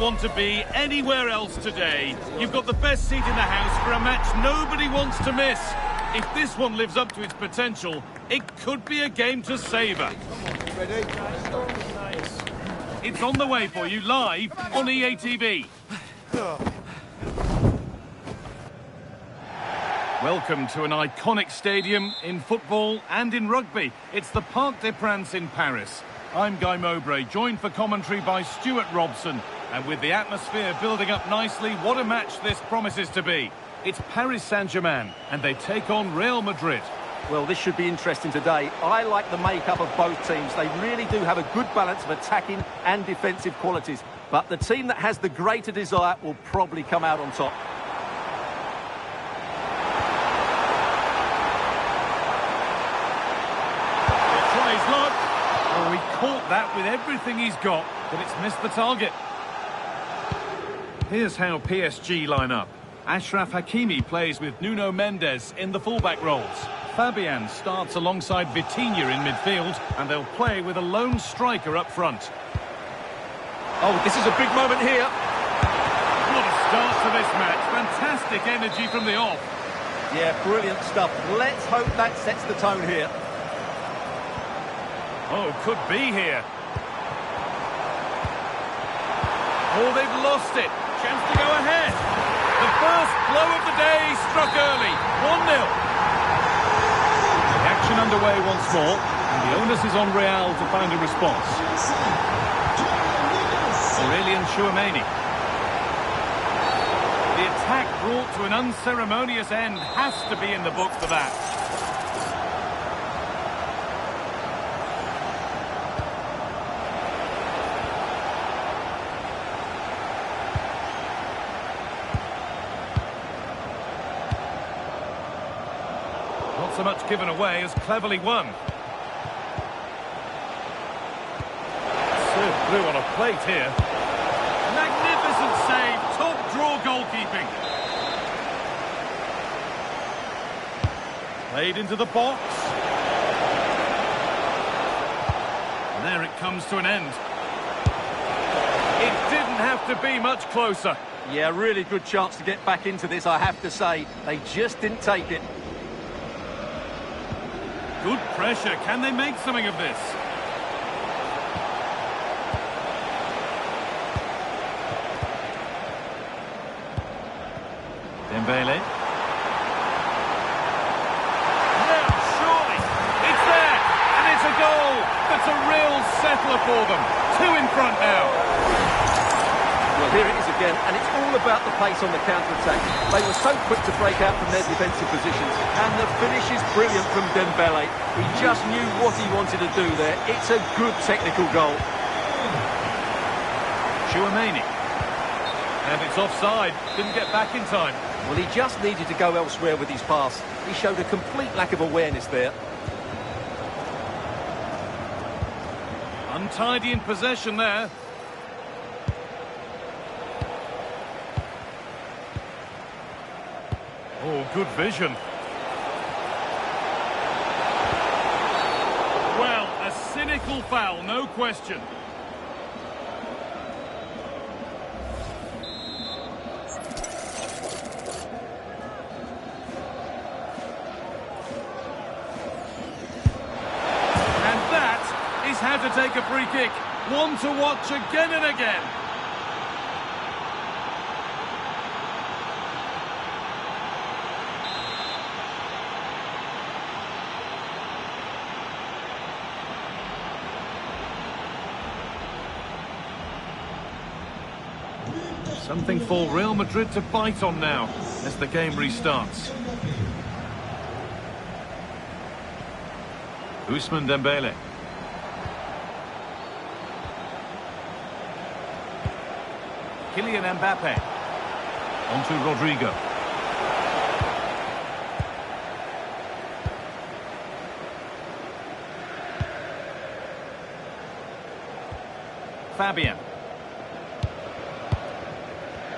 want to be anywhere else today. You've got the best seat in the house for a match nobody wants to miss. If this one lives up to its potential, it could be a game to savour. Ready? It's on the way for you live on EATV. Welcome to an iconic stadium in football and in rugby. It's the Parc des Princes in Paris. I'm Guy Mowbray, joined for commentary by Stuart Robson. And with the atmosphere building up nicely, what a match this promises to be. It's Paris Saint-Germain, and they take on Real Madrid. Well, this should be interesting today. I like the makeup of both teams. They really do have a good balance of attacking and defensive qualities. But the team that has the greater desire will probably come out on top. Try his luck. Oh, he caught that with everything he's got, but it's missed the target. Here's how PSG line up. Achraf Hakimi plays with Nuno Mendes in the fullback roles. Fabian starts alongside Vitinha in midfield, and they'll play with a lone striker up front. Oh, this is a big moment here. What a start to this match. Fantastic energy from the off. Yeah, brilliant stuff. Let's hope that sets the tone here. Oh, could be here. Oh, they've lost it. Chance to go ahead. The first blow of the day struck early. 1-0. The action underway once more, and the onus is on Real to find a response. Aurelien Chouameni. The attack brought to an unceremonious end has to be in the book for that. Not so much given away as cleverly won. Served through on a plate here. Magnificent save, top draw goalkeeping. Played into the box. And there it comes to an end. It didn't have to be much closer. Yeah, really good chance to get back into this, I have to say. They just didn't take it. Good pressure. Can they make something of this? Dembele. Now, surely. It's there. And it's a goal. That's a real settler for them. 2 in front now. Well, here it is again, and it's all about the pace on the counter-attack. They were so quick to break out from their defensive positions, and the finish is brilliant from Dembele. He just knew what he wanted to do there. It's a good technical goal. Chouameni. And it's offside. Didn't get back in time. Well, he just needed to go elsewhere with his pass. He showed a complete lack of awareness there. Untidy in possession there. Oh, good vision. Well, a cynical foul, no question. And that is how to take a free kick. One to watch again and again. Something for Real Madrid to bite on now as the game restarts. Ousmane Dembele. Kylian Mbappe. On to Rodrigo. Fabian.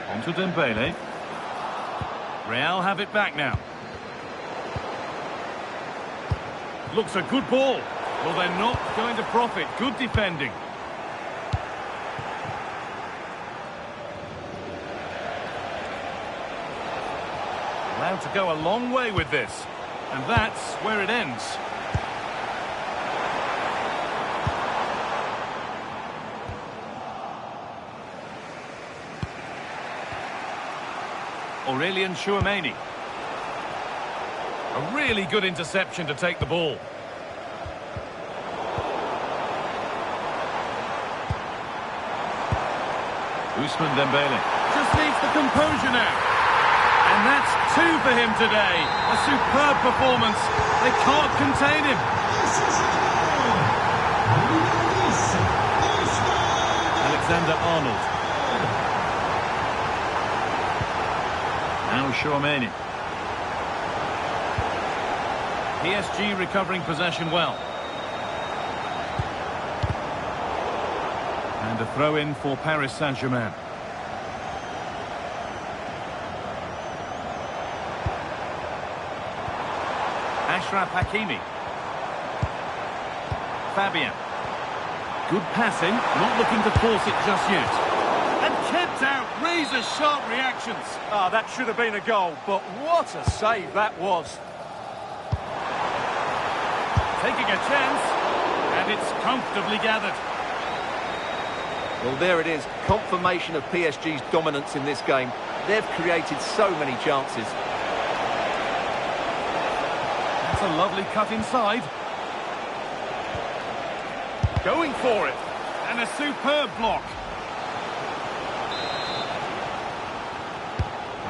On to Dembele. Real have it back now. Looks a good ball. Well, they're not going to profit. Good defending. How to go a long way with this. And that's where it ends. Aurelian Chouameni. A really good interception to take the ball. Ousmane Dembele. Just needs the composure now. And that's 2 for him today. A superb performance. They can't contain him. Alexander-Arnold. Now Chouameni. PSG recovering possession well. And a throw-in for Paris Saint-Germain. Achraf Hakimi. Fabian. Good passing, not looking to force it just yet. And kept out, razor-sharp reactions. Ah, that should have been a goal, but what a save that was. Taking a chance, and it's comfortably gathered. Well, there it is, confirmation of PSG's dominance in this game. They've created so many chances. That's a lovely cut inside. Going for it, and a superb block.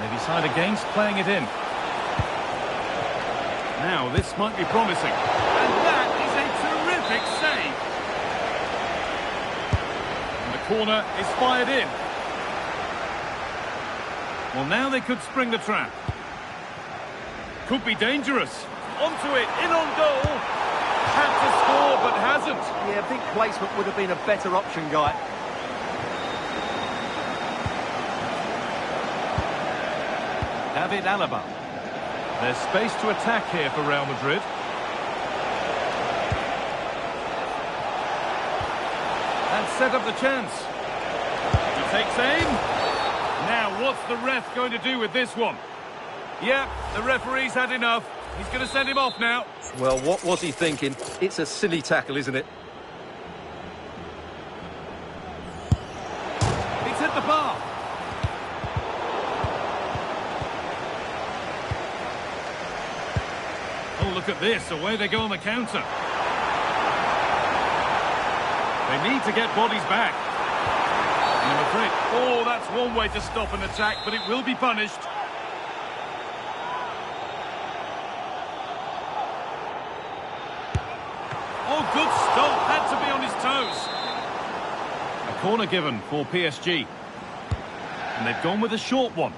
They decide against playing it in. Now, this might be promising. And that is a terrific save. And the corner is fired in. Well, now they could spring the trap. Could be dangerous. Onto it, in on goal. Had to score, but hasn't. Yeah, I think placement would have been a better option, Guy. David Alaba. There's space to attack here for Real Madrid. And set up the chance. He takes aim. Now, what's the ref going to do with this one? Yeah, the referee's had enough. He's going to send him off now. Well, what was he thinking? It's a silly tackle, isn't it? It's hit the bar. Oh, look at this. Away they go on the counter. They need to get bodies back. And I'm afraid, oh, that's one way to stop an attack, but it will be punished. Oh, good stop. Had to be on his toes. A corner given for PSG. And they've gone with a short one.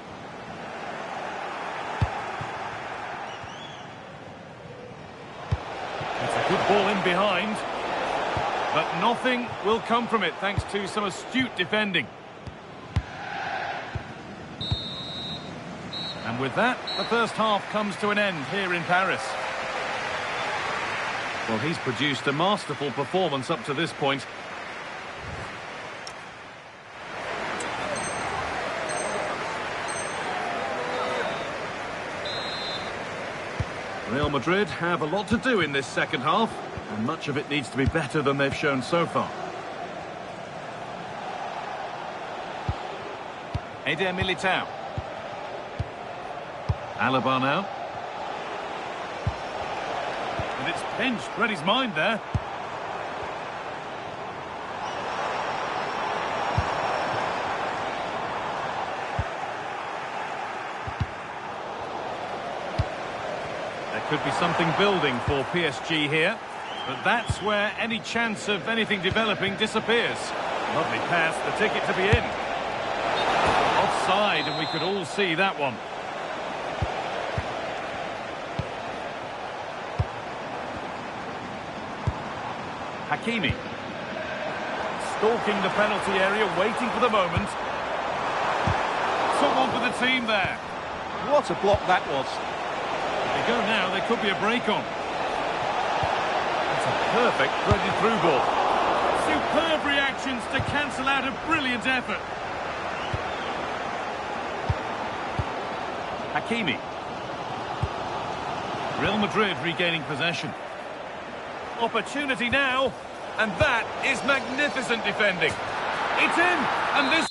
It's a good ball in behind. But nothing will come from it thanks to some astute defending. And with that, the first half comes to an end here in Paris. Well, he's produced a masterful performance up to this point. Real Madrid have a lot to do in this second half, and much of it needs to be better than they've shown so far. Eder Militao. Alaba now. And it's pinched, read his mind there. There could be something building for PSG here, but that's where any chance of anything developing disappears. Lovely pass, the ticket to be in. Offside, and we could all see that one. Hakimi. Stalking the penalty area, waiting for the moment. Someone for the team there. What a block that was. They go now, there could be a break on. That's a perfect threaded through ball. Superb reactions to cancel out a brilliant effort. Hakimi. Real Madrid regaining possession. Opportunity now, and that is magnificent defending. It's in, and this...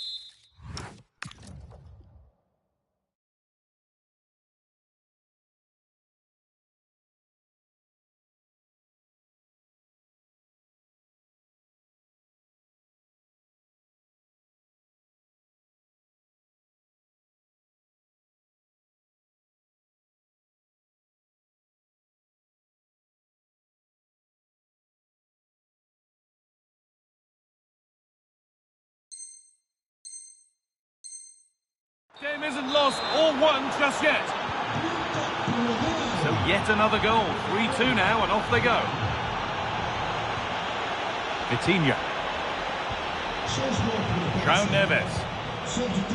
Game isn't lost or won just yet. So yet another goal. 3-2 now, and off they go. Vitinha. João Neves.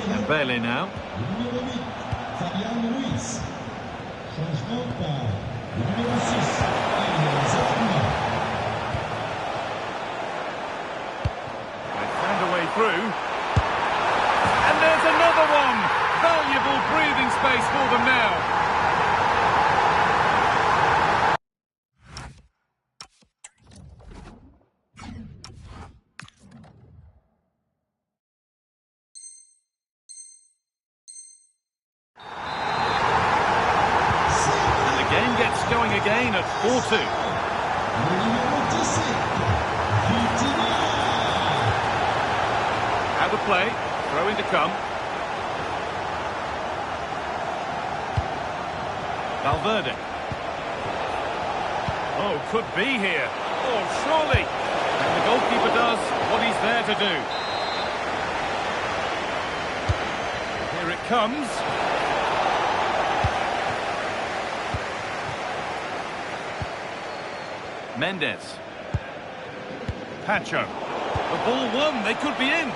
And Bailey now. They found a way through. And there's another one! Valuable breathing space for them now. And the game gets going again at 4-2. Out of play, throw-in to come. Valverde. Oh, could be here. Oh, surely. And the goalkeeper does what he's there to do. Here it comes. Mendes. Pacho. The ball won. They could be in.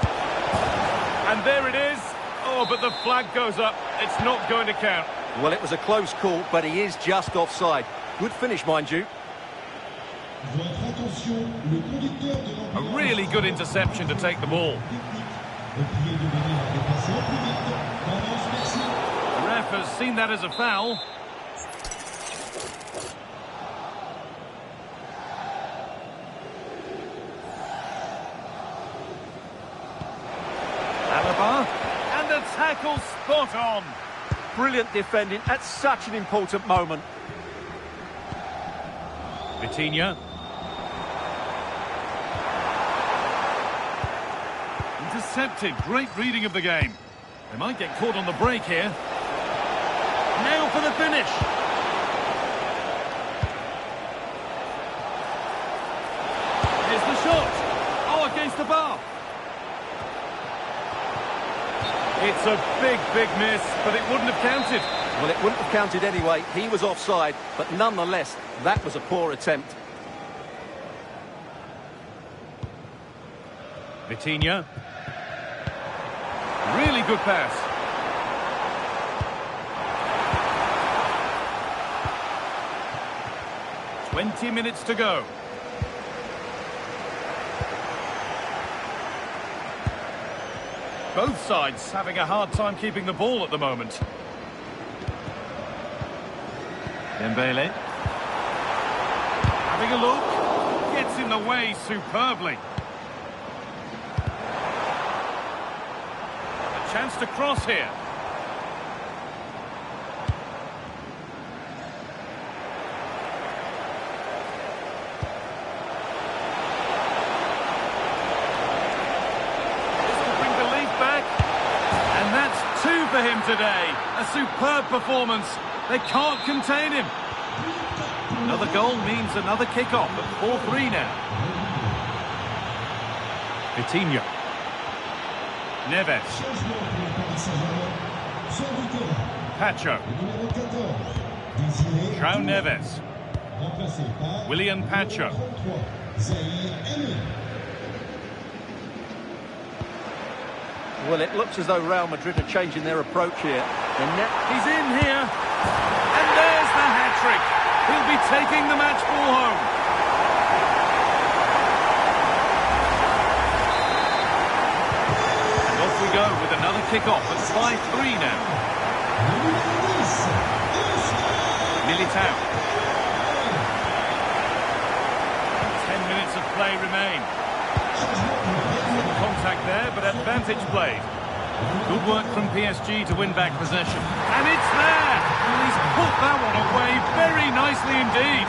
And there it is. Oh, but the flag goes up. It's not going to count. Well, it was a close call, but he is just offside. Good finish, mind you. A really good interception to take the ball. The ref has seen that as a foul. Alaba, and the tackle spot on. Brilliant defending at such an important moment. Vitinha. Intercepted. Great reading of the game. They might get caught on the break here. Now for the finish. Here's the shot. Oh, against the bar. It's a big, big miss, but it wouldn't have counted. Well, it wouldn't have counted anyway. He was offside, but nonetheless, that was a poor attempt. Vitinha. Really good pass. "20 minutes to go. Both sides having a hard time keeping the ball at the moment. Dembele. Having a look. Gets in the way superbly. A chance to cross here. For him today, a superb performance. They can't contain him. Another goal means another kick-off at 4-3 now. Vitinha. Neves. Pacho. João Neves. William Pacho. Well, it looks as though Real Madrid are changing their approach here. He's in here. And there's the hat-trick. He'll be taking the match ball home. And off we go with another kick-off at 5-3 now. Militao. play remain. Contact there, but advantage played. Good work from PSG to win back possession. And it's there! He's put that one away very nicely indeed.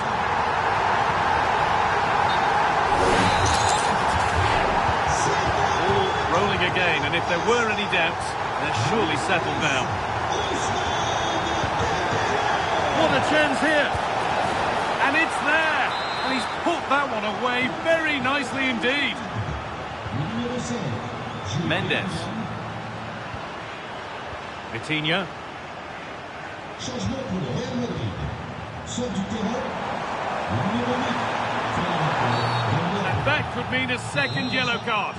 Ball rolling again, and if there were any doubts, they're surely settled now. What a chance here! And it's there! And he's put that one away very nicely indeed. Mendes. Vitinha. And that could mean a second yellow card.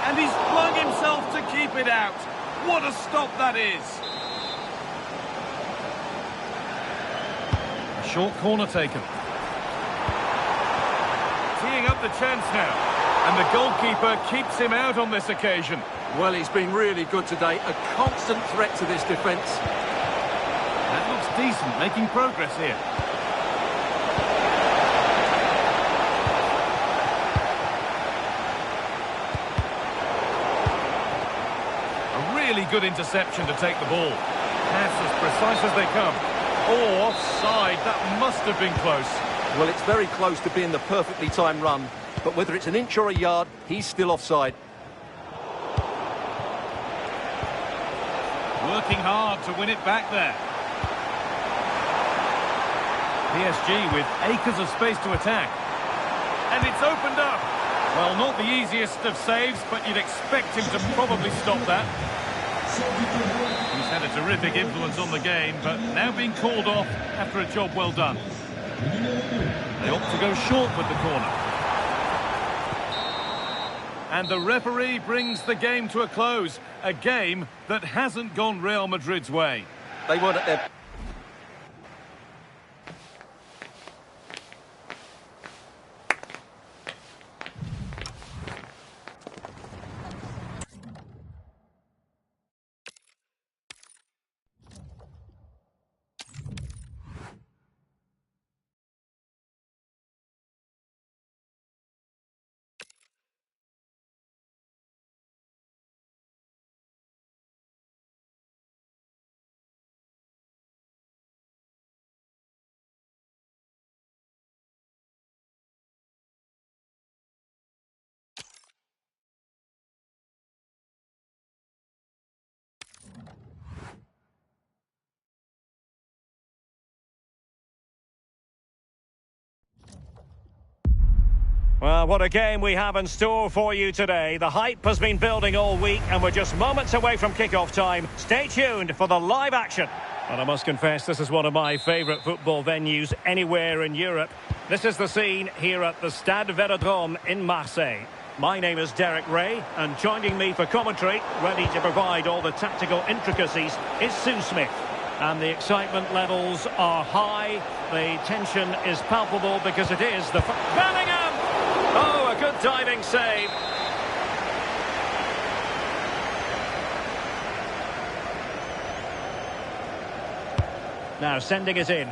And he's flung himself to keep it out. What a stop that is. A short corner taken. Teeing up the chance now. And the goalkeeper keeps him out on this occasion. Well, he's been really good today. A constant threat to this defence. That looks decent, making progress here. A really good interception to take the ball. Pass as precise as they come. Oh, offside. That must have been close. Well, it's very close to being the perfectly timed run. But whether it's an inch or a yard, he's still offside. Working hard to win it back there. PSG with acres of space to attack. And it's opened up. Well, not the easiest of saves, but you'd expect him to probably stop that. He's had a terrific influence on the game, but now being called off after a job well done. They opt to go short with the corner. And the referee brings the game to a close. A game that hasn't gone Real Madrid's way. They weren't at their... Well, what a game we have in store for you today. The hype has been building all week and we're just moments away from kick-off time. Stay tuned for the live action. And I must confess, this is one of my favourite football venues anywhere in Europe. This is the scene here at the Stade Vélodrome in Marseille. My name is Derek Ray, and joining me for commentary, ready to provide all the tactical intricacies, is Sue Smith. And the excitement levels are high. The tension is palpable because it is the... Bellingham! Oh, a good diving save. Now sending it in.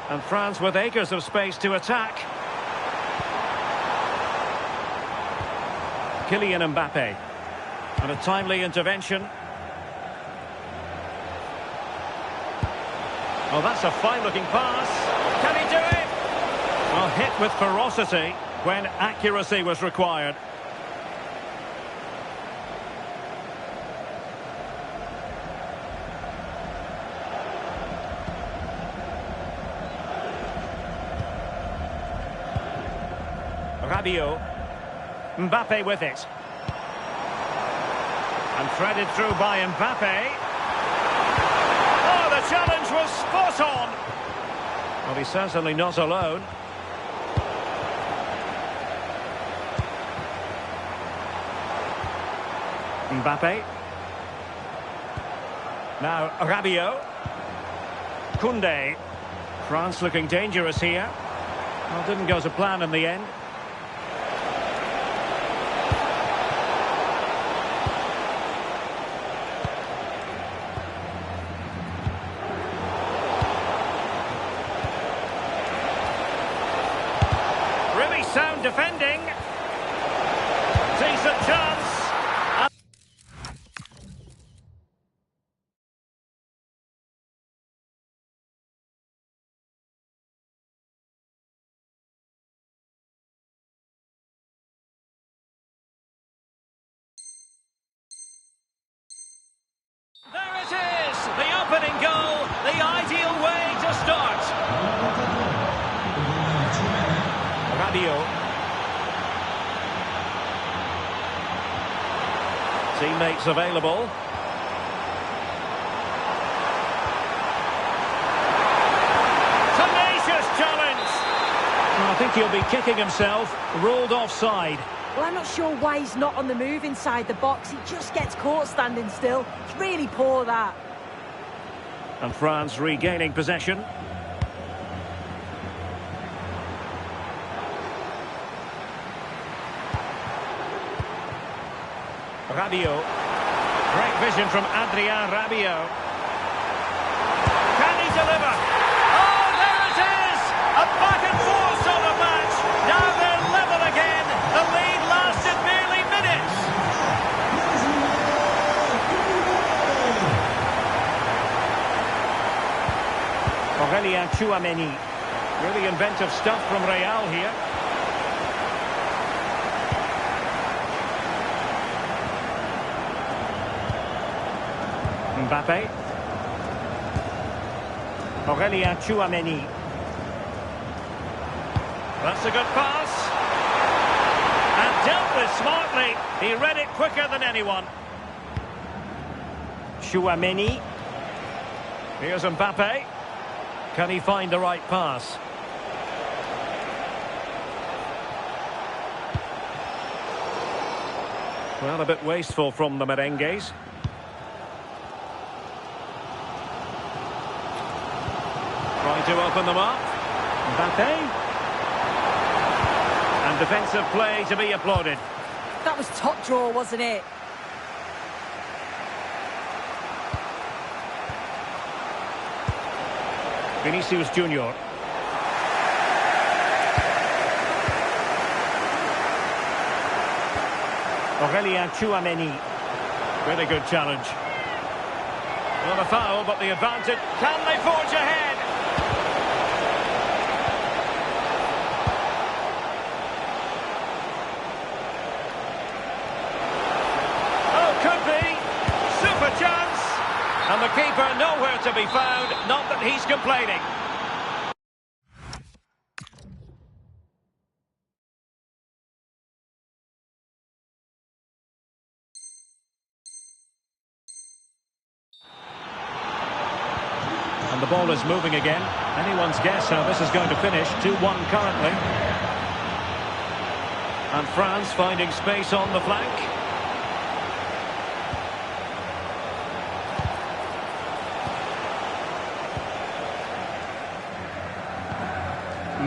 And France with acres of space to attack. Kylian Mbappe. And a timely intervention. Oh, that's a fine-looking pass. Can he do it? Well, hit with ferocity when accuracy was required. Rabiot. Mbappe with it. And threaded through by Mbappe. Oh, the challenge was spot on. Well, he's certainly not alone. Mbappe. Now Rabiot. Koundé. France looking dangerous here. Well, didn't go to plan in the end. opening goal, the ideal way to start. Rabiot. Teammates available. Tenacious challenge. Well, I think he'll be kicking himself. Ruled offside. Well, I'm not sure why he's not on the move inside the box. He just gets caught standing still. It's really poor, that. And France regaining possession. Rabiot. Great vision from Adrien Rabiot. Can he deliver? Oh, there it is! A back-and-forth sort of match. Now they're level again. The lead lasted merely minutes. Aurélien Tchouaméni. Really inventive stuff from Real here. Mbappé. Aurélien Tchouaméni. That's a good pass. And dealt with smartly. He read it quicker than anyone. Tchouaméni. Here's Mbappé. Can he find the right pass? Well, a bit wasteful from the merengues. Trying to open them up. Mbappé. And defensive play to be applauded. That was top draw, wasn't it? Vinicius Junior. Aurélien Tchouaméni. Really good challenge. Not a foul, but the advantage. Can they forge ahead? Oh, could be. Super chance. And the keeper nowhere to be found. Not that he's complaining. And the ball is moving again. Anyone's guess how this is going to finish. 2-1 currently. And France finding space on the flank.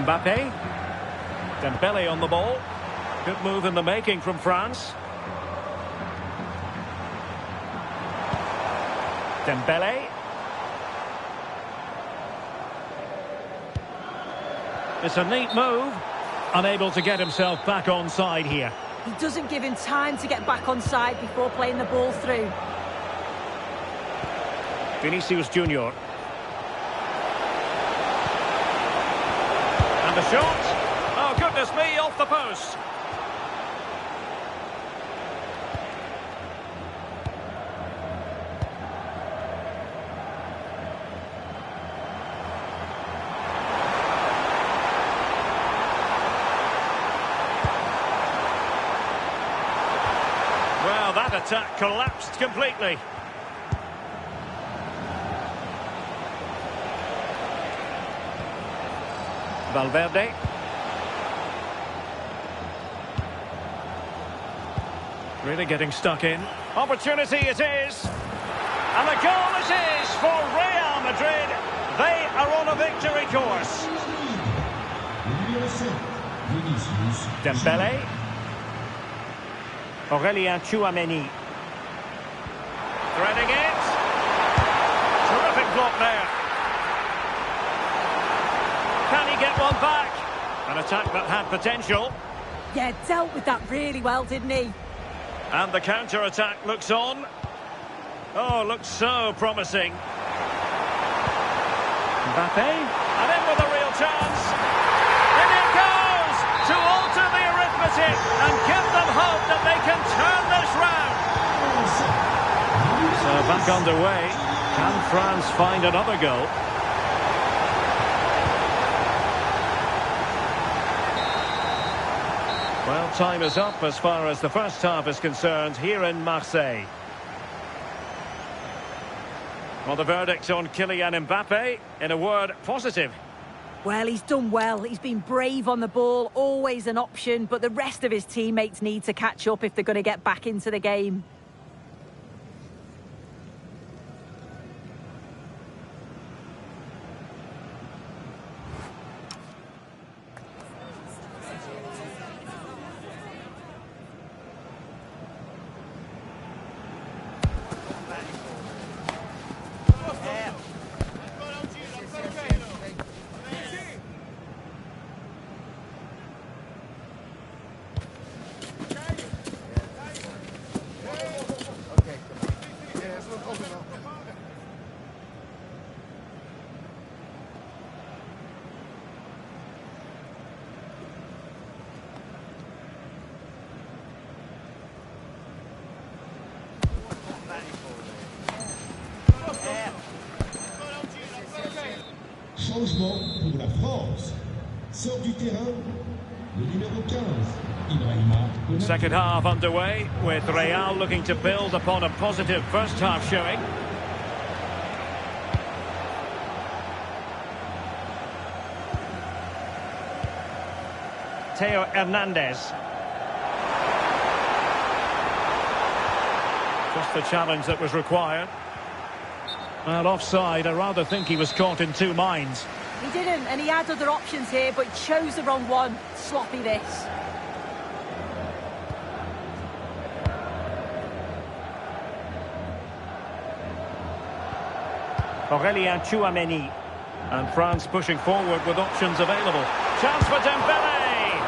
Mbappé. Dembele on the ball. Good move in the making from France. Dembele. It's a neat move. Unable to get himself back on side here. He doesn't give him time to get back on side before playing the ball through. Vinicius Junior. And the shot. Oh, goodness me, off the post. Well, that attack collapsed completely. Valverde. Really getting stuck in. Opportunity it is. And the goal it is for Real Madrid. They are on a victory course. Dembele. Aurélien Tchouaméni. Threading it. Terrific block there. Can he get one back? An attack that had potential. Yeah, dealt with that really well, didn't he? And the counter-attack looks on. Oh, looks so promising. Mbappé. And in with a real chance. In it goes! To alter the arithmetic and give them hope that they can turn this round. So back underway. Can France find another goal? Well, time is up as far as the first half is concerned here in Marseille. Well, the verdict on Kylian Mbappe, in a word, positive. Well, he's done well. He's been brave on the ball, always an option, but the rest of his teammates need to catch up if they're going to get back into the game. Changement pour la France. Sort du terrain, le numéro 15, Ibrahima. Second half underway, with Real looking to build upon a positive first half showing. Theo Hernandez. Just the challenge that was required. Well, offside, I rather think he was caught in two minds. He didn't, and he had other options here, but he chose the wrong one. Sloppy this. Aurélien Tchouameni. And France pushing forward with options available. Chance for Dembele!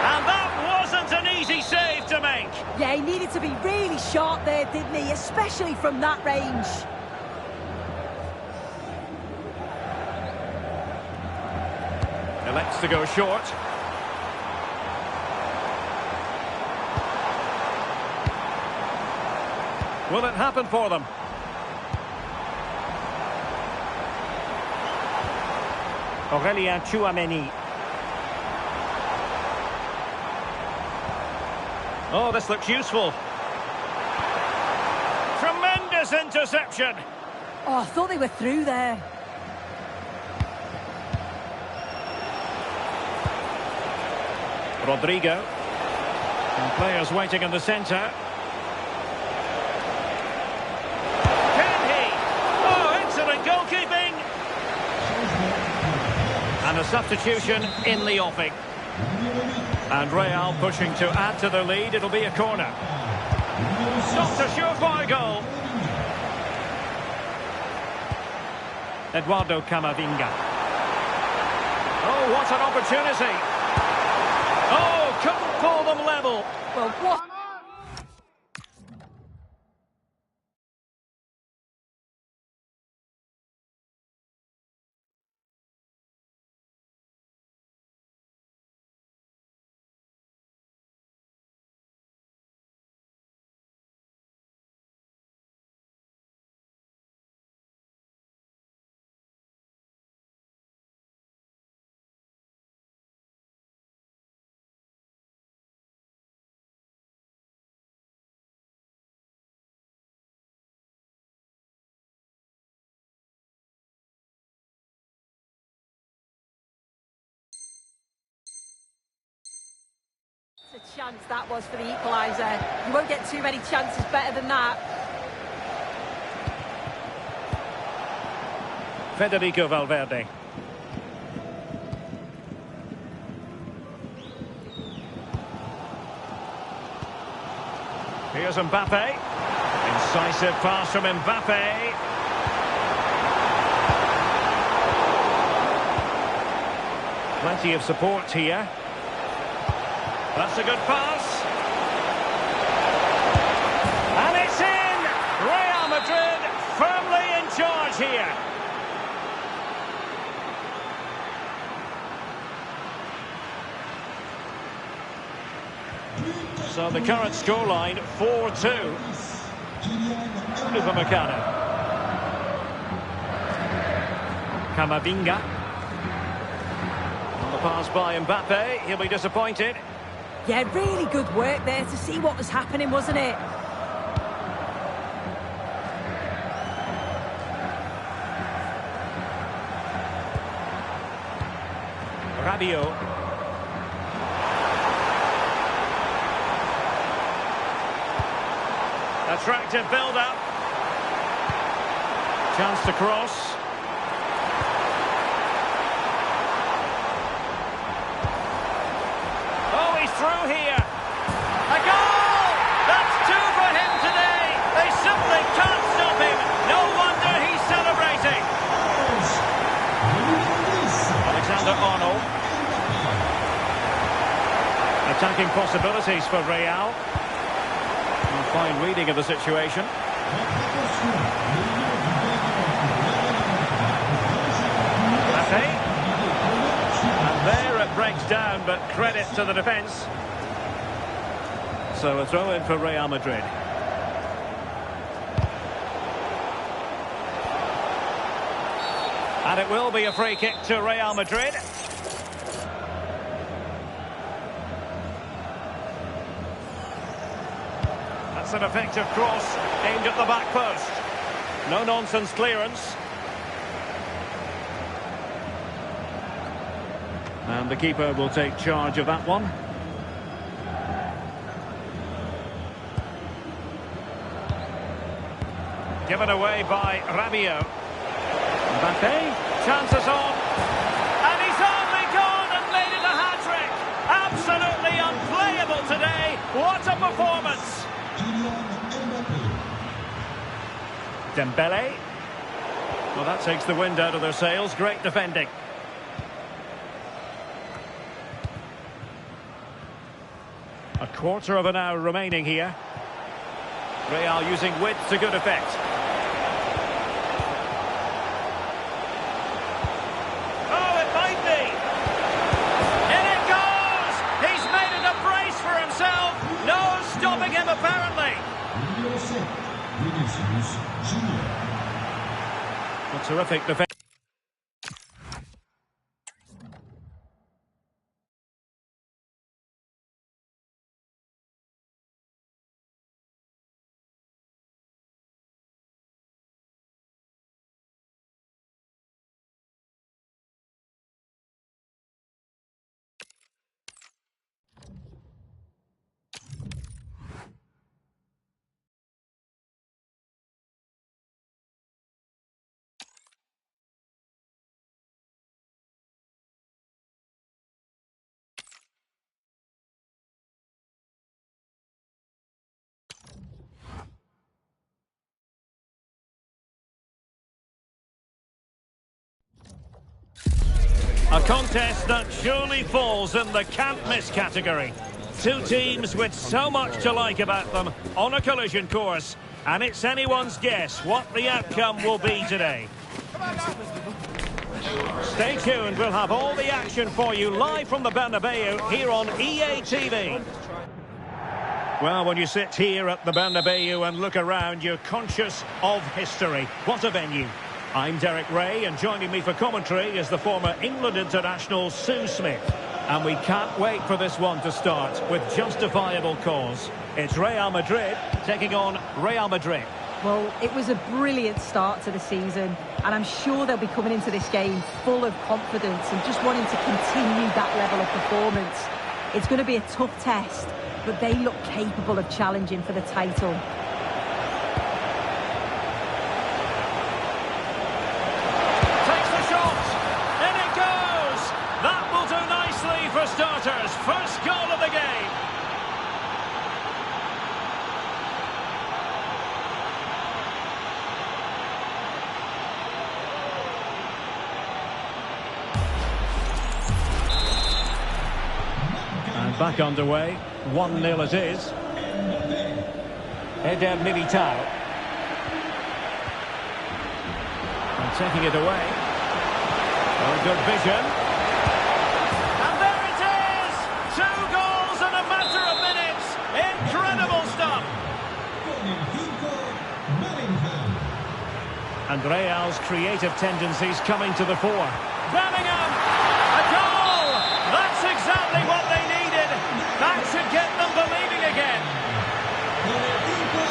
And that wasn't an easy save to make. Yeah, he needed to be really sharp there, didn't he? Especially from that range. Elects to go short. Will it happen for them? Aurélien Tchouameni. Oh, this looks useful. Tremendous interception. Oh, I thought they were through there. Rodrigo. And players waiting in the centre. Can he? Oh, excellent goalkeeping! And a substitution in the offing. And Real pushing to add to the lead. It'll be a corner. Not a surefire goal. Eduardo Camavinga. Oh, what an opportunity. Oh, couldn't pull them level. Well, what? It's a chance that was for the equaliser. You won't get too many chances better than that. Federico Valverde. Here's Mbappe. Incisive pass from Mbappe. Plenty of support here. That's a good pass. And it's in! Real Madrid firmly in charge here. So the current scoreline, 4-2. Upamecano. Camavinga. On the pass by Mbappe, he'll be disappointed. Yeah, really good work there to see what was happening, wasn't it? Rabiot. Attractive build-up. Chance to cross. Oh, he's through here. A goal! That's two for him today. They simply can't stop him. No wonder he's celebrating. Alexander-Arnold. Attacking possibilities for Real. A fine reading of the situation. And there it breaks down, but credit to the defence. So a throw in for Real Madrid. And it will be a free kick to Real Madrid. That's an effective cross aimed at the back post. No-nonsense clearance. And the keeper will take charge of that one. Given away by Rabiot. Mbappe, chances on. And he's only gone and made it a hat-trick. Absolutely unplayable today. What a performance. Dembele. Well, that takes the wind out of their sails. Great defending. A quarter of an hour remaining here. Real using width to good effect. Oh, it might be. In it goes! He's made it a brace for himself. No stopping him, apparently. A terrific defense. A contest that surely falls in the can't-miss category. Two teams with so much to like about them on a collision course. And it's anyone's guess what the outcome will be today. Stay tuned, we'll have all the action for you live from the Bernabeu here on EA TV. Well, when you sit here at the Bernabeu and look around, you're conscious of history. What a venue. I'm Derek Ray, and joining me for commentary is the former England international Sue Smith. And we can't wait for this one to start with justifiable cause. It's Real Madrid taking on Real Madrid. Well, it was a brilliant start to the season, and I'm sure they'll be coming into this game full of confidence and just wanting to continue that level of performance. It's going to be a tough test, but they look capable of challenging for the title. For starters, first goal of the game. And back underway, 1-0 it is. Eder Militao. And taking it away. Very good vision. And Real's creative tendencies coming to the fore. Bellingham! A goal! That's exactly what they needed. That should get them believing again.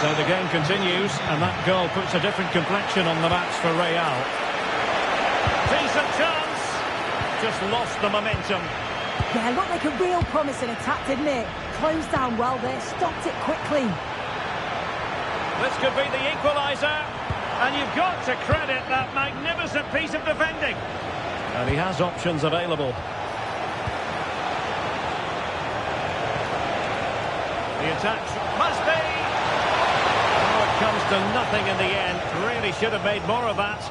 So the game continues, and that goal puts a different complexion on the match for Real. Decent chance. Just lost the momentum. Yeah, looked like a real promising attack, didn't it? Closed down well there, stopped it quickly. This could be the equaliser. And you've got to credit that magnificent piece of defending. And he has options available. The attack must be. Oh, it comes to nothing in the end. Really should have made more of that.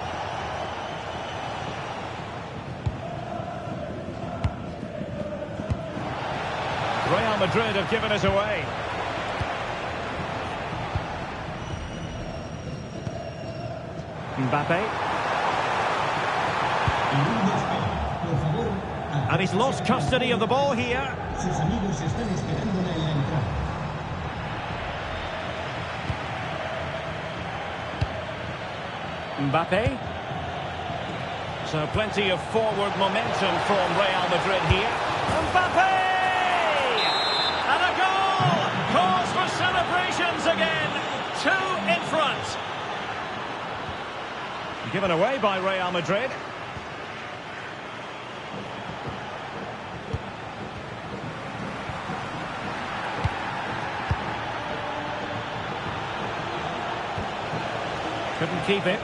Real Madrid have given us away. Mbappe. And he's lost custody of the ball here. Mbappe. So plenty of forward momentum from Real Madrid here. Mbappe! And a goal! Cause for celebrations again. 2 in front. Given away by Real Madrid. Couldn't keep it.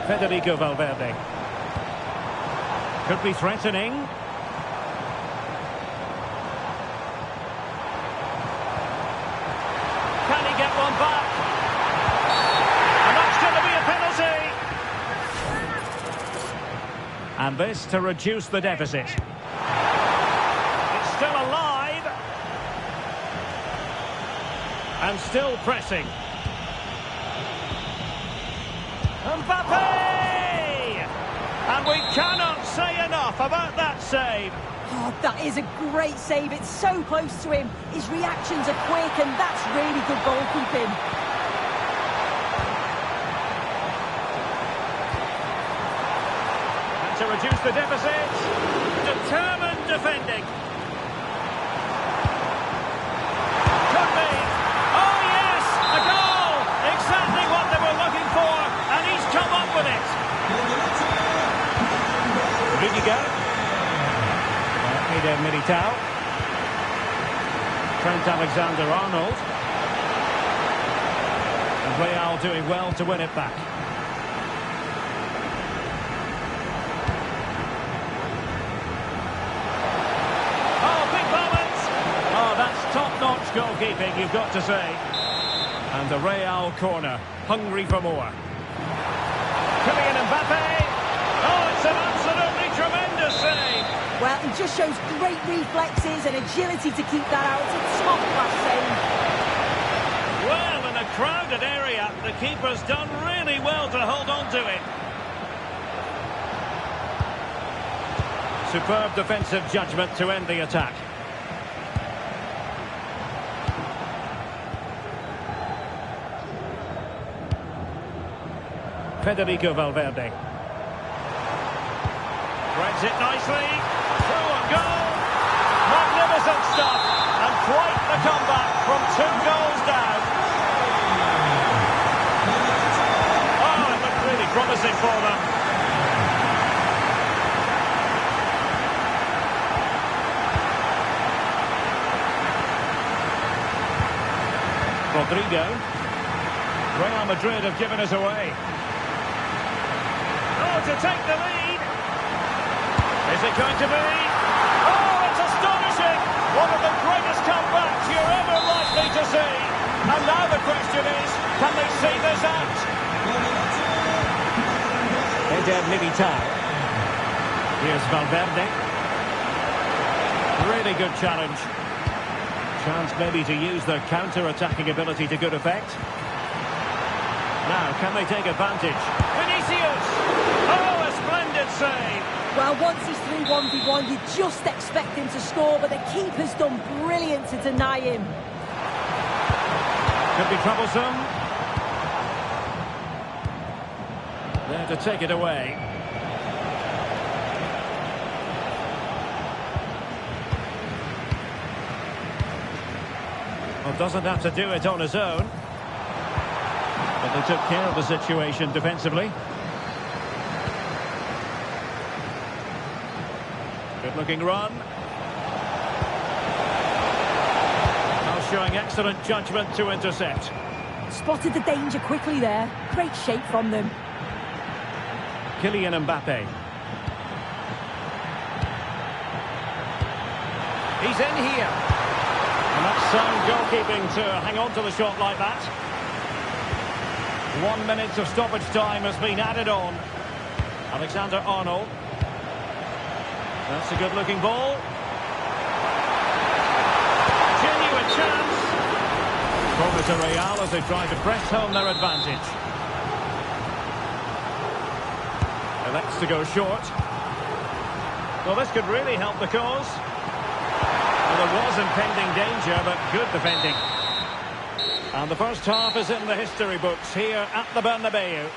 Federico Valverde. Could be threatening. Can he get one back? And that's going to be a penalty. And this to reduce the deficit. It's still alive. And still pressing. Mbappe! And we cannot say enough about that save. Oh, that is a great save. It's so close to him. His reactions are quick, and that's really good goalkeeping. And to reduce the deficit, determined defending. Could be. Oh, yes! A goal! Exactly what they were looking for, and he's come up with it. Rudiger. Eder Militao. Trent Alexander-Arnold. And Real doing well to win it back. Oh, big moment! Oh, that's top-notch goalkeeping, you've got to say. And the Real corner, hungry for more. Kylian Mbappe. Oh, it's an absolutely tremendous save. Well, he just shows great reflexes and agility to keep that out. It's a top-class save. Well, in a crowded area, the keeper's done really well to hold on to it. Superb defensive judgment to end the attack. Federico Valverde. Threads it nicely. Through and goal. Magnificent stuff. And quite the comeback from 2 goals down. Oh, it looked really promising for them. Rodrigo. Real Madrid have given us away. Oh, to take the lead. Is it going to be? Oh, it's astonishing! One of the greatest comebacks you're ever likely to see. And now the question is, can they see this out? Eder Militao. Here's Valverde. Really good challenge. Chance maybe to use their counter-attacking ability to good effect. Now, can they take advantage? Vinicius! Oh, a splendid save! Well, Well, once he's through 1v1, you just expect him to score, but the keeper's done brilliant to deny him. Could be troublesome. There to take it away. Well, doesn't have to do it on his own. But they took care of the situation defensively. Good looking run. Now showing excellent judgment to intercept. Spotted the danger quickly there. Great shape from them. Kylian Mbappe. He's in here. And that's sound goalkeeping to hang on to the shot like that. 1 minute of stoppage time has been added on. Alexander-Arnold. That's a good-looking ball. Genuine chance. Corner to Real as they try to press home their advantage. Elects to go short. Well, this could really help the cause. Well, there was impending danger, but good defending. And the first half is in the history books here at the Bernabeu.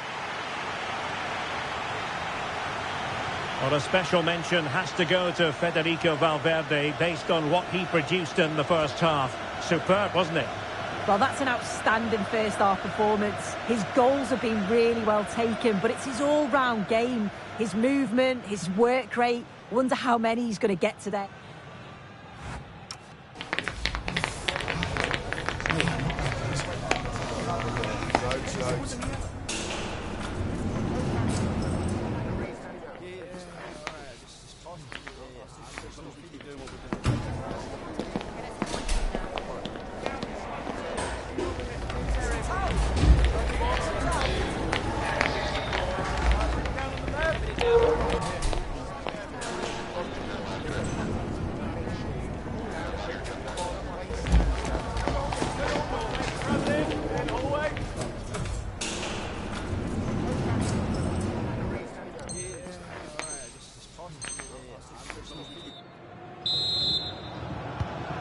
Well, a special mention has to go to Federico Valverde based on what he produced in the first half. Superb, wasn't it? Well, that's an outstanding first-half performance. His goals have been really well taken, but it's his all-round game. His movement, his work rate. Wonder how many he's going to get today.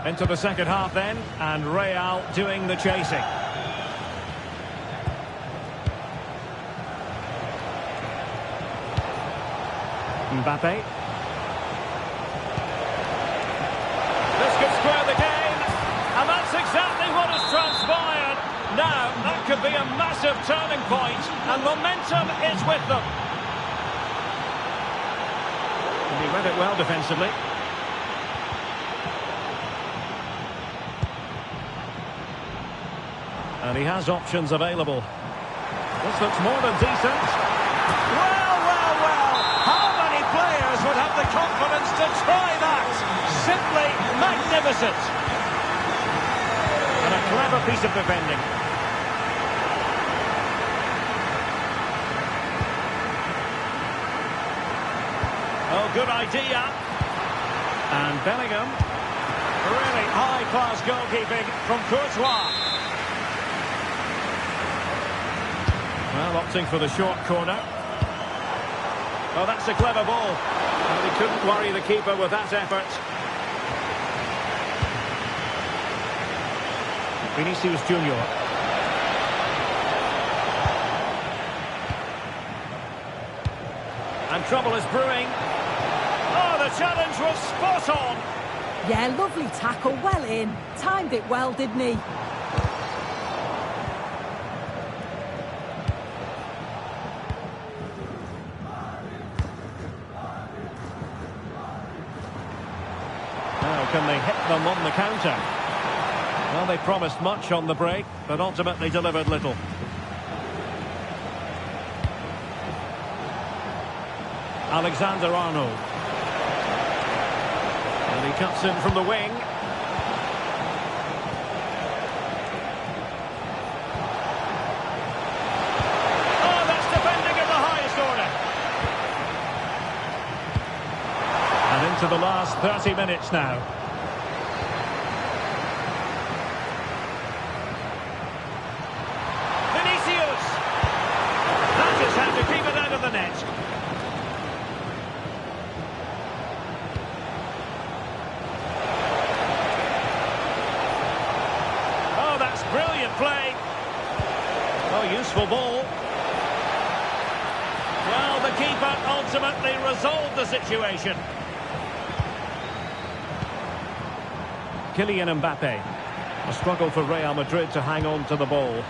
Into the second half then, and Real doing the chasing. Mbappe. This could square the game, and that's exactly what has transpired. Now, that could be a massive turning point, and momentum is with them. And he read it well defensively. And he has options available. This looks more than decent. Well, well, well. How many players would have the confidence to try that? Simply magnificent. And a clever piece of defending. Oh, good idea. And Bellingham. Really high-class goalkeeping from Courtois. Well, opting for the short corner. Oh, that's a clever ball. But he couldn't worry the keeper with that effort. Vinicius Junior. And trouble is brewing. Oh, the challenge was spot on. Yeah, lovely tackle, well in. Timed it well, didn't he? Can they hit them on the counter? Well, they promised much on the break, but ultimately delivered little. Alexander-Arnold. And he cuts in from the wing. Oh, that's defending at the highest order. And into the last 30 minutes now. play. Oh, useful ball. Well, the keeper ultimately resolved the situation. Kylian Mbappe. A struggle for Real Madrid to hang on to the ball.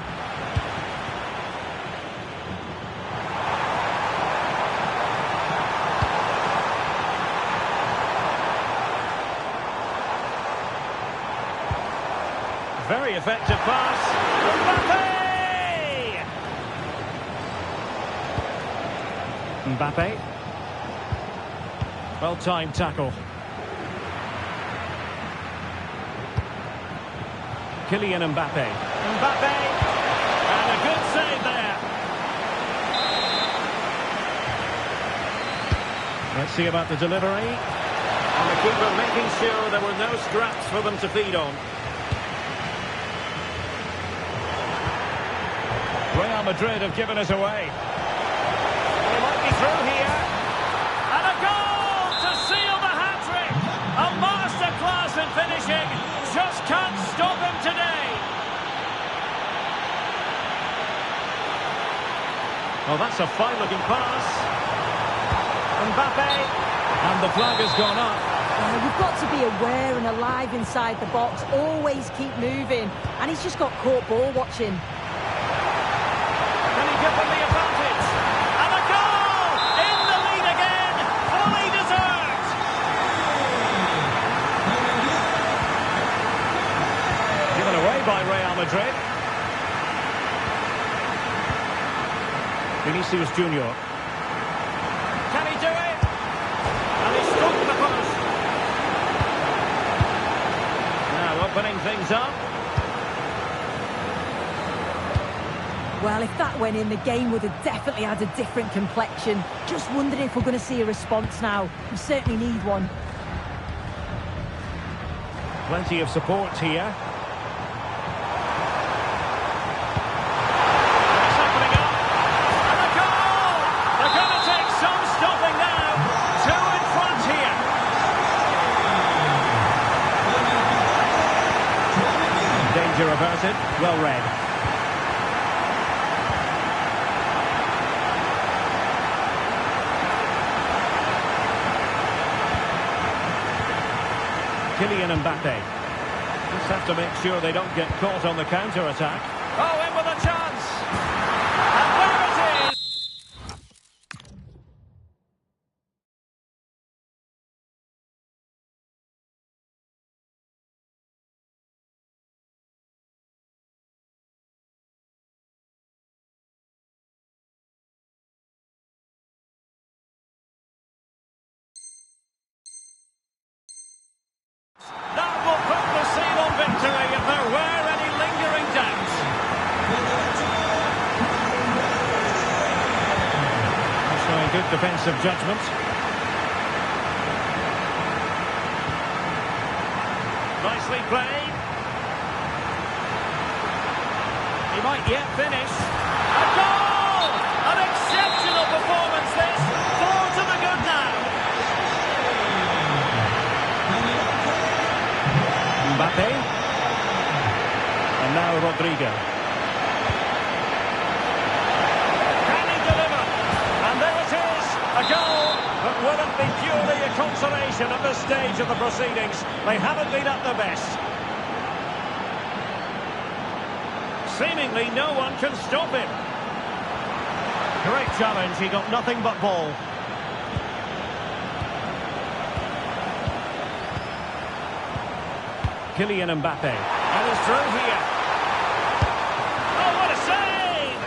Very effective pass. Mbappe! Mbappe. Well-timed tackle. Kylian Mbappe. Mbappe! And a good save there. Let's see about the delivery. And the keeper making sure there were no scraps for them to feed on. Real Madrid have given us away. They might be through here. And a goal to seal the hat-trick. A masterclass in finishing. Just can't stop him today. Oh, that's a fine-looking pass. Mbappe. And the flag has gone up. You've got to be aware and alive inside the box. Always keep moving. And he's just got caught ball watching. Give them the advantage. And a goal! In the lead again. Fully deserved. Given away by Real Madrid. Vinicius Junior. Can he do it? And he's struck the post. Now opening things up. Well, if that went in, the game would have definitely had a different complexion. Just wondering if we're going to see a response now. We certainly need one. Plenty of support here. It's opening up. And a goal! They're going to take some stopping now. Two in front here. Danger averted. Well read. Kylian Mbappe. Just have to make sure they don't get caught on the counter-attack. Oh, in with a chance! And there it is! That will put the seal on victory if there were any lingering doubts. Showing good defensive judgment. Nicely played. He might yet finish. A goal! An exceptional performance this. 4 to the good now. Mbappe. And now Rodrigo. Can he deliver? And there it is, a goal. But will it be purely a consolation at this stage of the proceedings? They haven't been at their best. Seemingly no one can stop him. Great challenge, he got nothing but ball. Kylian Mbappe. And he's through here. Oh, what a save!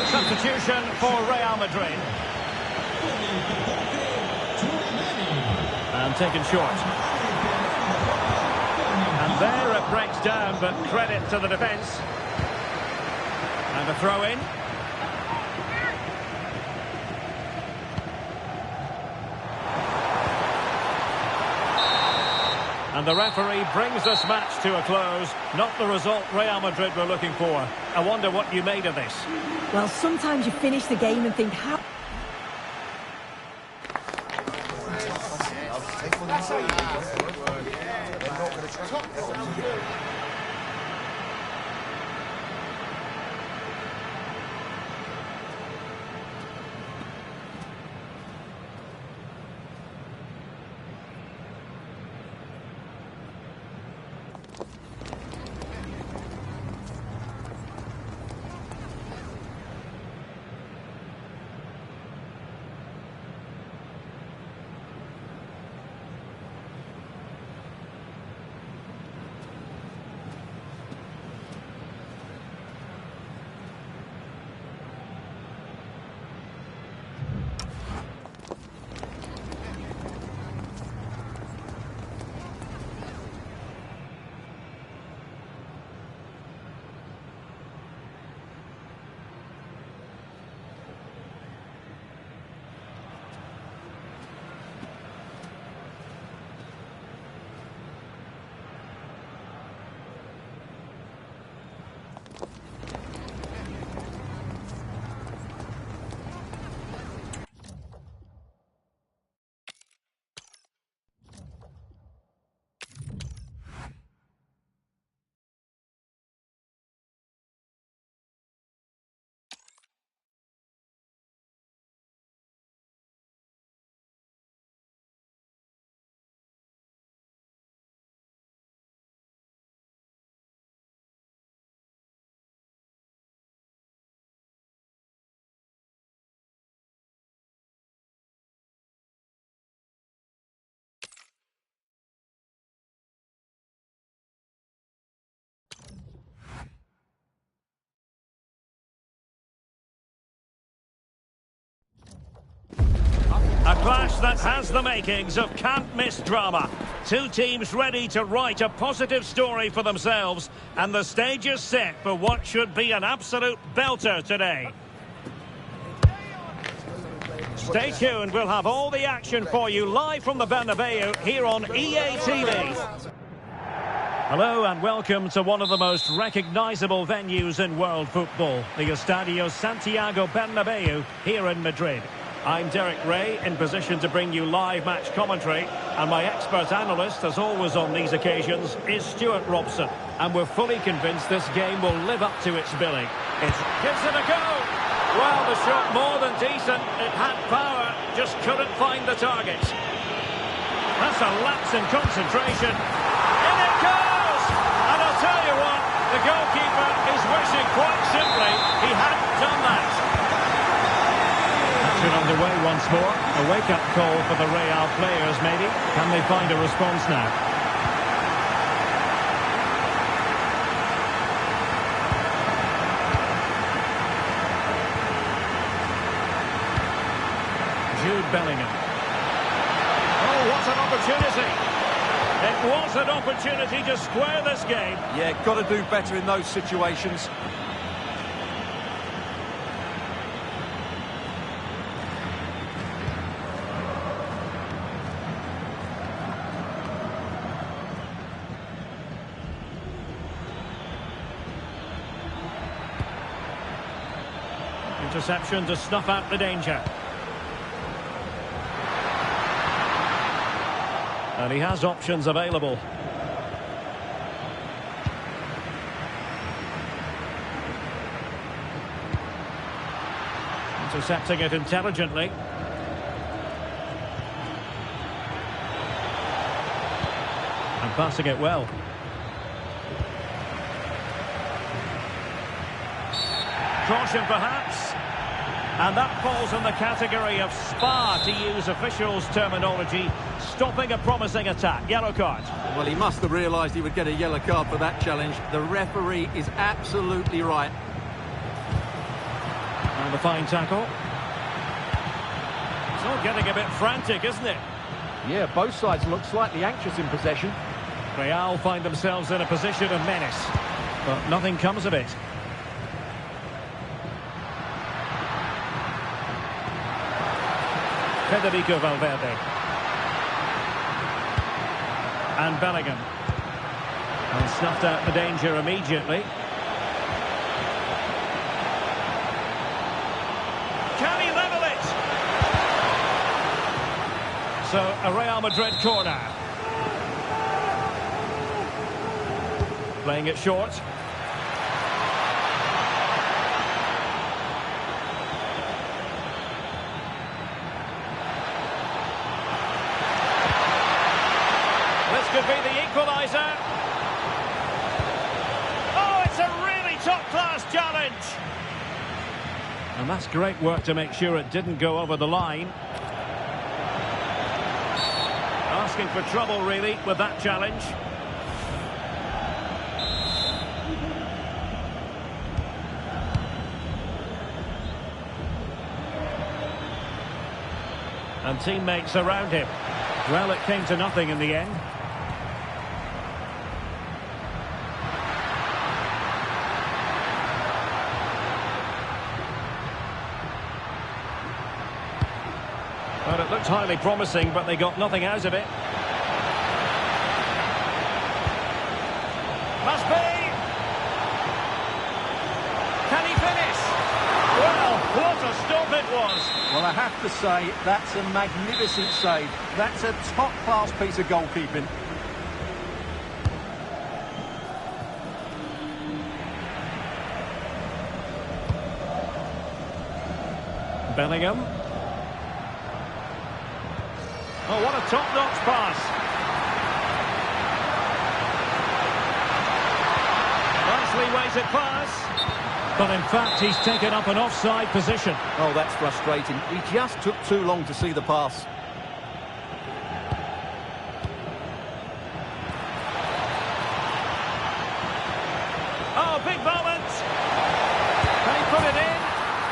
Substitution for Real Madrid. And taken short. And there it breaks down, but credit to the defence. And a throw-in. And the referee brings this match to a close. Not the result Real Madrid were looking for. I wonder what you made of this. Well, sometimes you finish the game and think, how... clash that has the makings of can't-miss drama. Two teams ready to write a positive story for themselves, and the stage is set for what should be an absolute belter today. Stay tuned, we'll have all the action for you live from the Bernabeu here on EA TV. Hello and welcome to one of the most recognisable venues in world football, the Estadio Santiago Bernabeu here in Madrid. I'm Derek Ray, in position to bring you live match commentary, and my expert analyst, as always on these occasions, is Stuart Robson. And we're fully convinced this game will live up to its billing. It gives it a go! Well, the shot more than decent. It had power, just couldn't find the target. That's a lapse in concentration. In it goes! And I'll tell you what, the goalkeeper is wishing quite simply he hadn't done that. Action underway once more. A wake-up call for the Real players, maybe. Can they find a response now? Jude Bellingham. Oh, what an opportunity! It was an opportunity to square this game. Yeah, got to do better in those situations. Interception to snuff out the danger. And he has options available. Intercepting it intelligently. And passing it well. Caution perhaps. And that falls in the category of SPA, to use officials' terminology, stopping a promising attack. Yellow card. Well, he must have realised he would get a yellow card for that challenge. The referee is absolutely right. And the fine tackle. It's all getting a bit frantic, isn't it? Yeah, both sides look slightly anxious in possession. Real find themselves in a position of menace, but nothing comes of it. Federico Valverde. And Bellingham. And snuffed out the danger immediately. Can he level it? So, a Real Madrid corner. Playing it short. Could be the equaliser. Oh, it's a really top-class challenge. And that's great work to make sure it didn't go over the line. Asking for trouble, really, with that challenge. And teammates around him. Well, it came to nothing in the end. Well, it looked highly promising, but they got nothing out of it. Must be! Can he finish? Well, what a stop it was! Well, I have to say, that's a magnificent save. That's a top-class piece of goalkeeping. Bellingham. Oh, what a top-notch pass. Nicely weighted pass. But in fact, he's taken up an offside position. Oh, that's frustrating. He just took too long to see the pass. Oh, big moment. Can he put it in?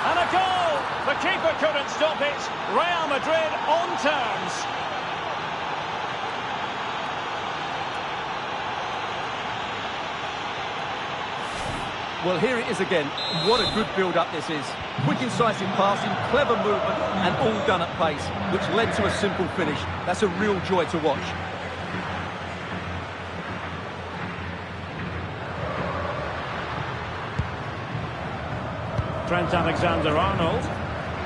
And a goal! The keeper couldn't stop it. Real Madrid on terms. Well, here it is again. What a good build-up this is. Quick, incisive passing, clever movement, and all done at pace, which led to a simple finish. That's a real joy to watch. Trent Alexander-Arnold.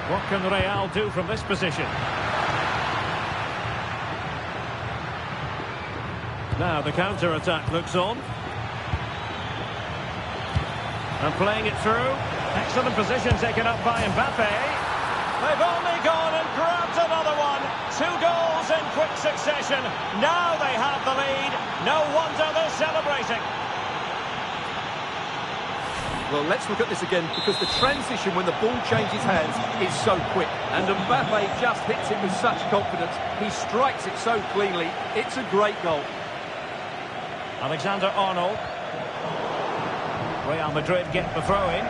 What can Real do from this position? Now the counter-attack looks on. And playing it through. Excellent position taken up by Mbappe. They've only gone and grabbed another one. 2 goals in quick succession. Now they have the lead. No wonder they're celebrating. Well, let's look at this again, because the transition when the ball changes hands is so quick. And Mbappe just hits it with such confidence. He strikes it so cleanly. It's a great goal. Alexander-Arnold. Real Madrid get the throw-in.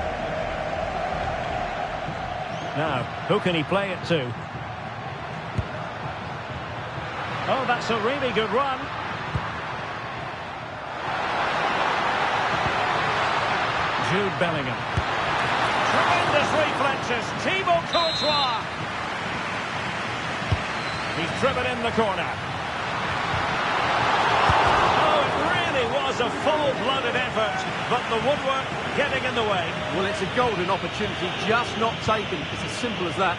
Now, who can he play it to? Oh, that's a really good run. Jude Bellingham. Tremendous reflexes. Thibaut Courtois. He's driven in the corner. Was a full-blooded effort, but the woodwork getting in the way. Well, it's a golden opportunity, just not taken. It's as simple as that.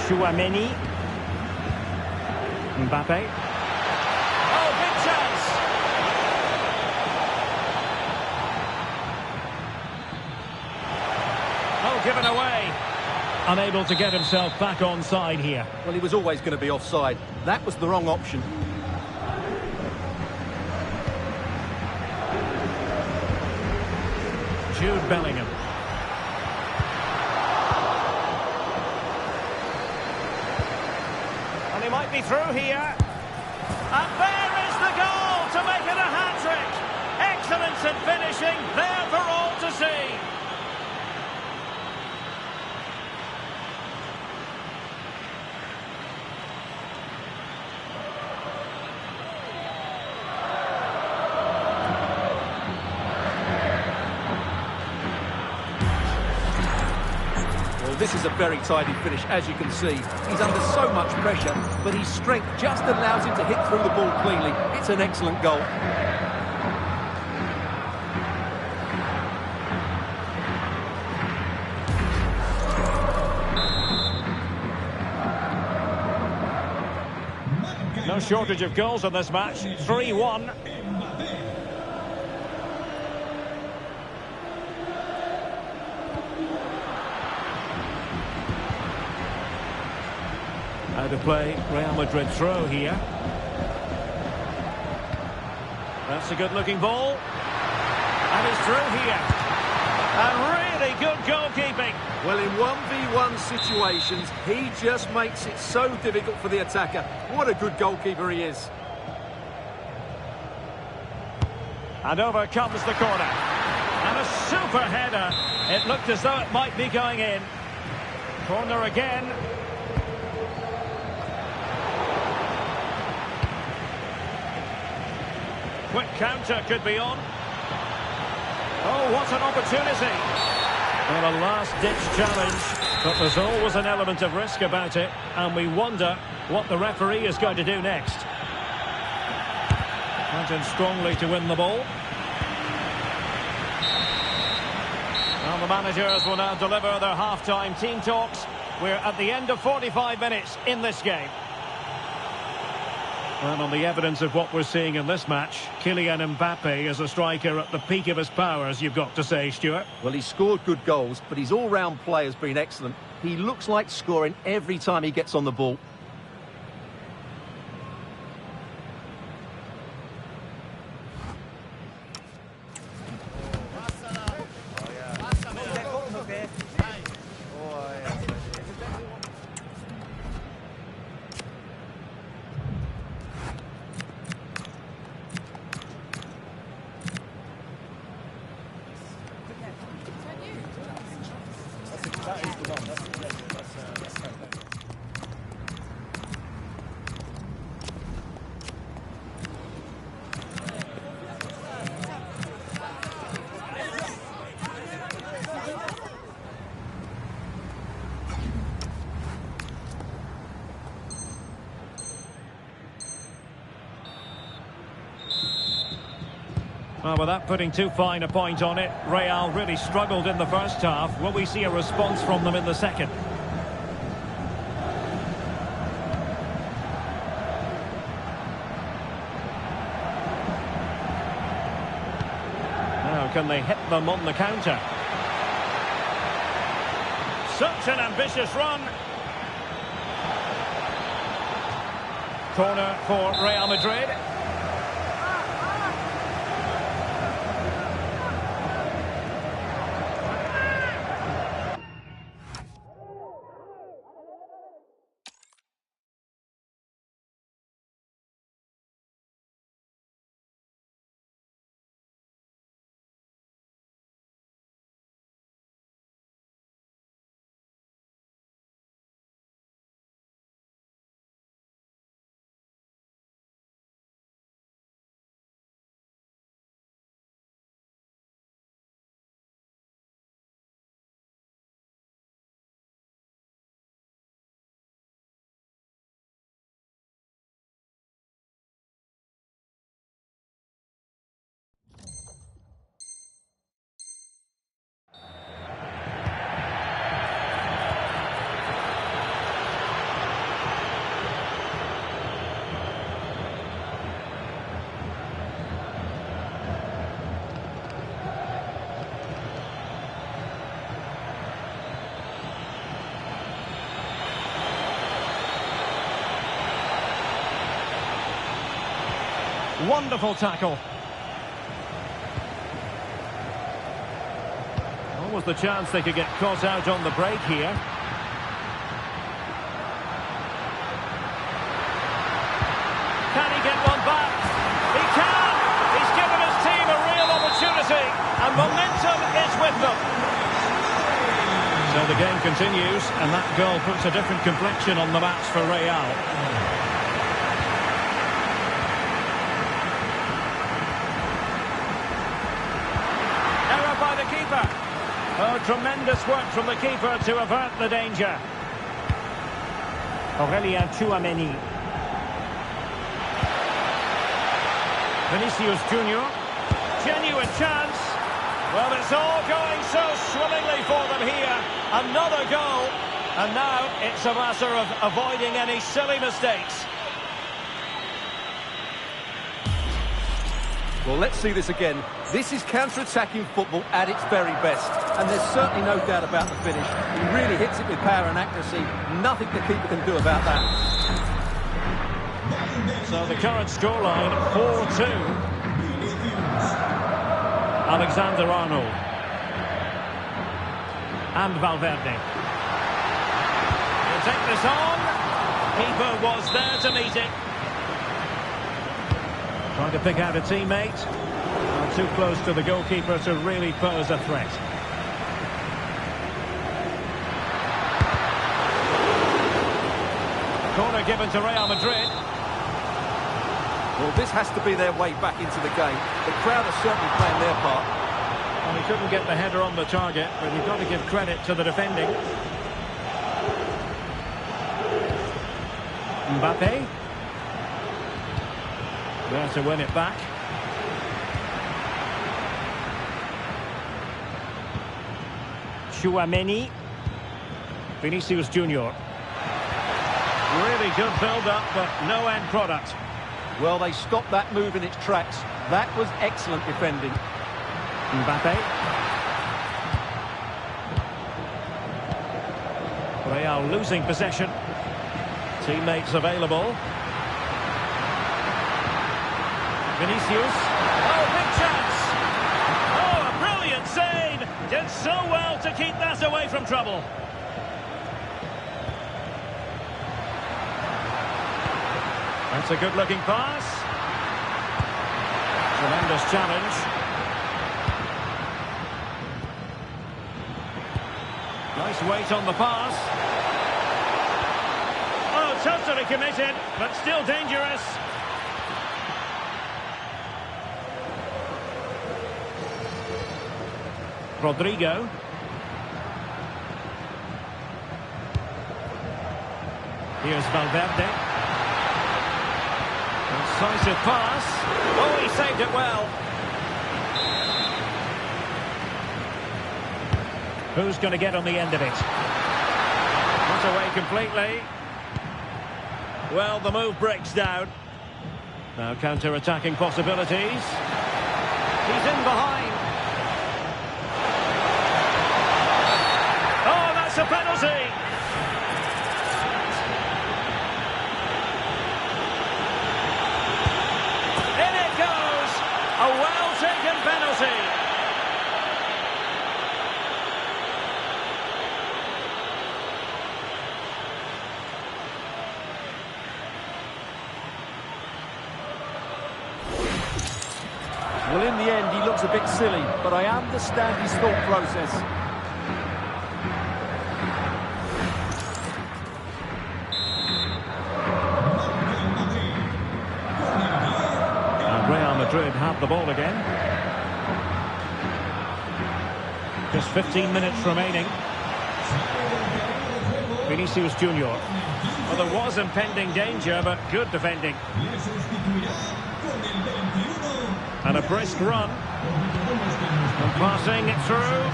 Chouameni. Mbappe. Oh, big chance. Oh, given away. Unable to get himself back onside here. Well, he was always going to be offside. That was the wrong option. Jude Bellingham. And he might be through here. And there is the goal to make it a hat-trick. Excellence in finishing, there for all to see. This is a very tidy finish, as you can see. He's under so much pressure, but his strength just allows him to hit through the ball cleanly. It's an excellent goal. No shortage of goals in this match. 3-1. How to play Real Madrid throw here. That's a good-looking ball. And he's through here. And really good goalkeeping. Well, in 1v1 situations, he just makes it so difficult for the attacker. What a good goalkeeper he is. And over comes the corner. And a super header. It looked as though it might be going in. Corner again. Quick counter could be on. Oh, what an opportunity. Well, a last-ditch challenge, but there's always an element of risk about it, and we wonder what the referee is going to do next. Went in strongly to win the ball. Well, the managers will now deliver their half-time team talks. We're at the end of 45 minutes in this game. And on the evidence of what we're seeing in this match, Kylian Mbappe is a striker at the peak of his powers, you've got to say, Stuart. Well, he's scored good goals, but his all-round play has been excellent. He looks like scoring every time he gets on the ball. Well, without putting too fine a point on it, Real really struggled in the first half. Will we see a response from them in the second? Now, can they hit them on the counter? Such an ambitious run. Corner for Real Madrid. Wonderful tackle. Almost the chance they could get caught out on the break here. Can he get one back? He can! He's given his team a real opportunity, and momentum is with them. So the game continues, and that goal puts a different complexion on the match for Real. By the keeper. Oh, tremendous work from the keeper to avert the danger. Aurelien Tchouameni. Vinicius Junior. Genuine chance. Well, it's all going so swimmingly for them here. Another goal. And now it's a matter of avoiding any silly mistakes. Well, let's see this again. This is counter-attacking football at its very best. And there's certainly no doubt about the finish. He really hits it with power and accuracy. Nothing the keeper can do about that. So the current scoreline, 4-2. Alexander-Arnold. And Valverde. He'll take this on. Keeper was there to meet it. Trying to pick out a teammate. Not too close to the goalkeeper to really pose a threat. Corner given to Real Madrid. Well, this has to be their way back into the game. The crowd are certainly playing their part. Well, he couldn't get the header on the target, but you've got to give credit to the defending. Mbappe. There to win it back. Tchouameni. Vinicius Junior. Really good build-up, but no end product. Well, they stopped that move in its tracks. That was excellent defending. Mbappe. Real losing possession. Teammates available. Vinicius. Oh, big chance. Oh, a brilliant save. Did so well to keep that away from trouble. That's a good-looking pass. Tremendous challenge. Nice weight on the pass. Oh, totally committed, but still dangerous. Rodrigo. Here's Valverde. Decisive pass. Oh, he saved it well. Who's going to get on the end of it? Not away completely. Well, the move breaks down. Now counter-attacking possibilities. He's in behind. Oh, that's a penalty! In it goes! A well-taken penalty. Well, in the end, he looks a bit silly, but I understand his thought process. And Real Madrid have the ball again. Just 15 minutes remaining. Vinicius Junior. Well, there was impending danger, but good defending. And a brisk run. And passing it through.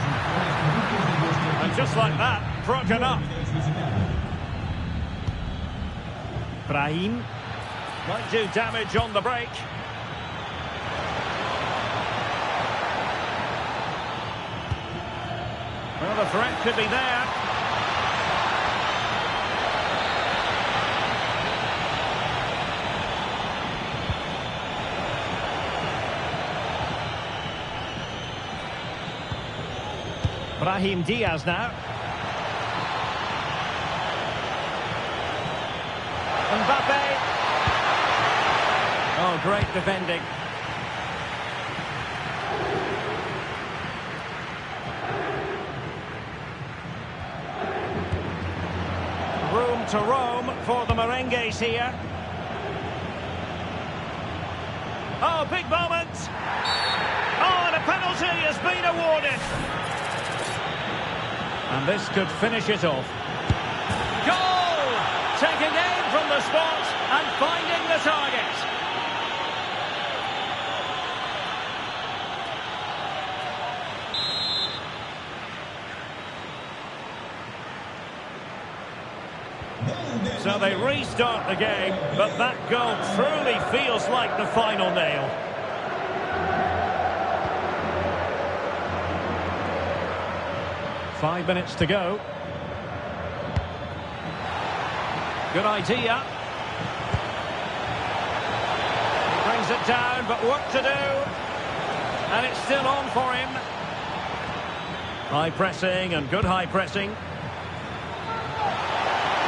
And just like that, broken up. Brahim. Might do damage on the break. Well, the threat could be there. Brahim Diaz now. Mbappe. Oh, great defending. Room to roam for the merengues here. Oh, big moment. Oh, and a penalty has been awarded. And this could finish it off. Goal! Taking aim from the spot and finding the target. So they restart the game, but that goal truly feels like the final nail. Five minutes to go. Good idea. He brings it down, but work to do. And it's still on for him. High pressing and good high pressing.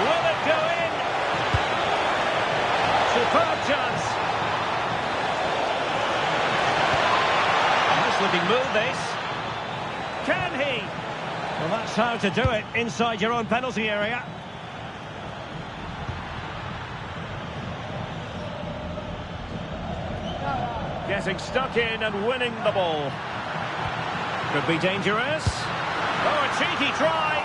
Will it go in? Superb chance. Nice looking move, this. Can he? Well, that's how to do it inside your own penalty area. Getting stuck in and winning the ball. Could be dangerous. Oh, a cheeky try.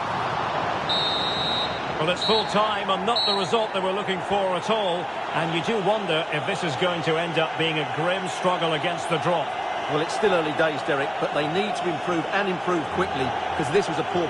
Well, it's full time and not the result they were looking for at all. And you do wonder if this is going to end up being a grim struggle against the drop. Well, it's still early days, Derek, but they need to improve and improve quickly because this was a poor...